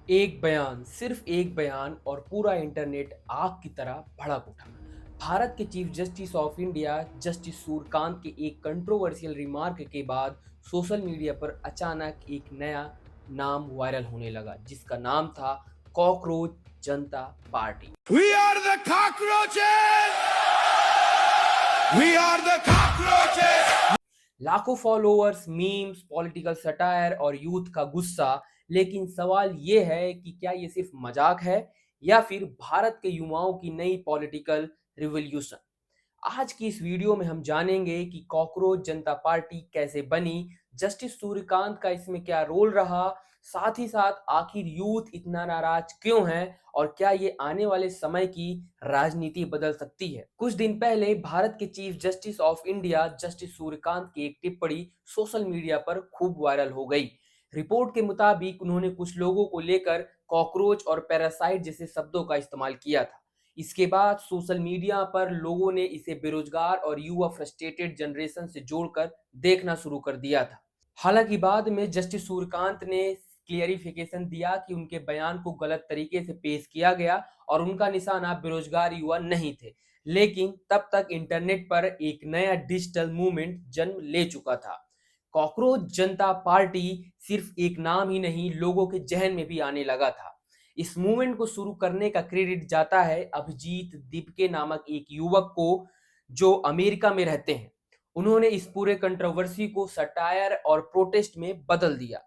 एक बयान, सिर्फ एक बयान और पूरा इंटरनेट आग की तरह भड़क उठा। भारत के chief justice of India justice Suryakant के एक कंट्रोवर्शियल रिमार्क के बाद सोशल मीडिया पर अचानक एक नया नाम वायरल होने लगा, जिसका नाम था cockroach Janata party. We are the cockroaches! We are the cockroaches! लाखों फॉलोअर्स, मीम्स, पॉलिटिकल सटायर और यूथ का गुस्सा। लेकिन सवाल ये है कि क्या ये सिर्फ मजाक है या फिर भारत के युवाओं की नई पॉलिटिकल रिवॉल्यूशन। आज की इस वीडियो में हम जानेंगे कि कॉकरोच जनता पार्टी कैसे बनी, जस्टिस सूर्यकांत का इसमें क्या रोल रहा, साथ ही साथ आखिर यूथ इतना नाराज क्यों है और क्या ये आने वाले समय की राजनीति बदल सकती है। कुछ दिन पहले भारत के chief justice of India justice Suryakant की एक टिप्पणी सोशल मीडिया पर खूब वायरल हो गई। रिपोर्ट के मुताबिक उन्होंने कुछ लोगों को लेकर कॉकरोच और पैरासाइट जैसे शब्दों का इस्तेमाल किया था। इसके बाद सोशल मीडिया पर लोगों ने इसे बेरोजगार और युवा फ्रस्ट्रेटेड जनरेशन से जोड़कर देखना शुरू कर दिया था। हालांकि बाद में जस्टिस सूर्यकांत ने क्लियरिफिकेशन दिया कि उनके बयान को गलत तरीके से पेश किया गया और उनका निशाना बेरोजगार युवा नहीं थे। लेकिन तब तक इंटरनेट पर एक नया डिजिटल मूवमेंट जन्म ले चुका था। कॉकरोच जनता पार्टी सिर्फ एक नाम ही नहीं, लोगों के जहन में भी आने लगा था। इस मूवमेंट को शुरू करने का क्रेडिट जाता है अभिजीत दिपके नामक एक युवक को, जो अमेरिका में रहते हैं। उन्होंने इस पूरे कंट्रोवर्सी को सटायर और प्रोटेस्ट में बदल दिया।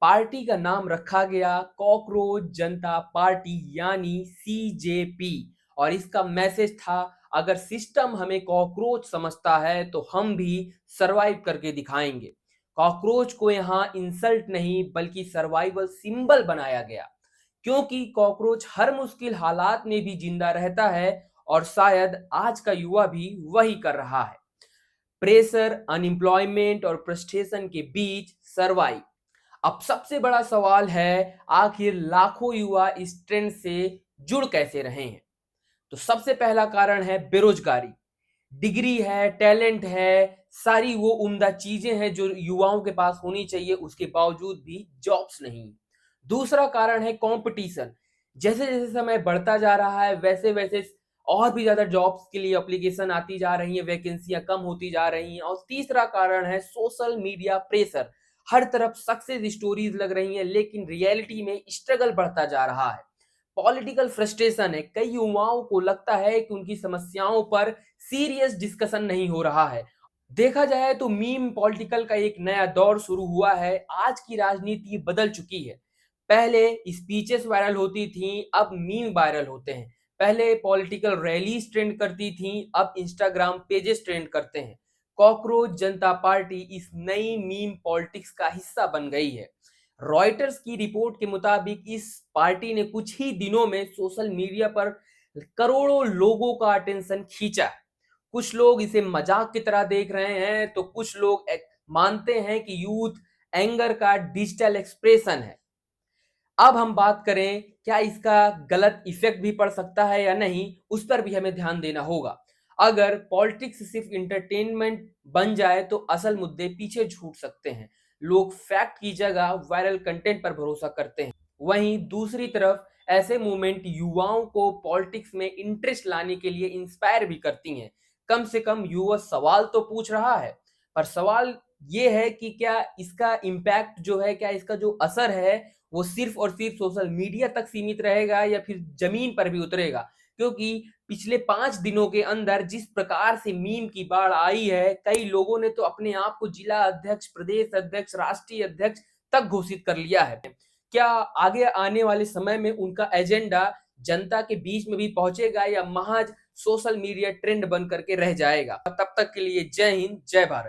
पार्टी का नाम रखा गया कॉकरोच जनता पार्टी यानी सीजेपी, और इसका मैसेज था, अगर सिस्टम हमें कॉकरोच समझता है तो हम भी सरवाइव करके दिखाएंगे। कॉकरोच को यहाँ इंसल्ट नहीं बल्कि सर्वाइवल सिंबल बनाया गया, क्योंकि कॉकरोच हर मुश्किल हालात में भी जिंदा रहता है और शायद आज का युवा भी वही कर रहा है। प्रेशर, अनएम्प्लॉयमेंट और फ्रस्ट्रेशन के बीच सर्वाइव। अब सबसे बड़ा सवाल है, आखिर लाखों युवा इस ट्रेंड से जुड़ कैसे रहे हैं। तो सबसे पहला कारण है बेरोजगारी। डिग्री है, टैलेंट है, सारी वो उम्दा चीजें हैं जो युवाओं के पास होनी चाहिए, उसके बावजूद भी जॉब्स नहीं। दूसरा कारण है कंपटीशन। जैसे जैसे समय बढ़ता जा रहा है वैसे वैसे और भी ज्यादा जॉब्स के लिए एप्लीकेशन आती जा रही है, वैकेंसियां कम होती जा रही हैं। और तीसरा कारण है सोशल मीडिया प्रेशर। हर तरफ सक्सेस स्टोरीज लग रही हैं लेकिन रियलिटी में स्ट्रगल बढ़ता जा रहा है। पॉलिटिकल फ्रस्ट्रेशन है, कई युवाओं को लगता है कि उनकी समस्याओं पर सीरियस डिस्कशन नहीं हो रहा है। देखा जाए तो मीम पॉलिटिकल का एक नया दौर शुरू हुआ है। आज की राजनीति बदल चुकी है। पहले स्पीचेस वायरल होती थी, अब मीम वायरल होते हैं। पहले पॉलिटिकल रैलीज ट्रेंड करती थी, अब इंस्टाग्राम पेजेस ट्रेंड करते हैं। कॉकरोच जनता पार्टी इस नई मीम पॉलिटिक्स का हिस्सा बन गई है। रॉयटर्स की रिपोर्ट के मुताबिक इस पार्टी ने कुछ ही दिनों में सोशल मीडिया पर करोड़ों लोगों का अटेंशन खींचा। कुछ लोग इसे मजाक की तरह देख रहे हैं तो कुछ लोग मानते हैं कि यूथ एंगर का डिजिटल एक्सप्रेशन है। अब हम बात करें क्या इसका गलत इफेक्ट भी पड़ सकता है या नहीं, उस पर भी हमें ध्यान देना होगा। अगर पॉलिटिक्स सिर्फ इंटरटेनमेंट बन जाए तो असल मुद्दे पीछे छूट सकते हैं। लोग फैक्ट की जगह वायरल कंटेंट पर भरोसा करते हैं। वहीं दूसरी तरफ ऐसे मूवमेंट युवाओं को पॉलिटिक्स में इंटरेस्ट लाने के लिए इंस्पायर भी करती हैं। कम से कम युवा सवाल तो पूछ रहा है, पर सवाल ये है कि क्या इसका इम्पैक्ट जो है, क्या इसका जो असर है वो सिर्फ और सिर्फ सोशल मीडिया तक सीमित रहेगा या फिर जमीन पर भी उतरेगा। क्योंकि पिछले 5 दिनों के अंदर जिस प्रकार से मीम की बाढ़ आई है, कई लोगों ने तो अपने आप को जिला अध्यक्ष, प्रदेश अध्यक्ष, राष्ट्रीय अध्यक्ष तक घोषित कर लिया है। क्या आगे आने वाले समय में उनका एजेंडा जनता के बीच में भी पहुंचेगा या महज सोशल मीडिया ट्रेंड बन करके रह जाएगा। तब तक के लिए जय हिंद, जय भारत।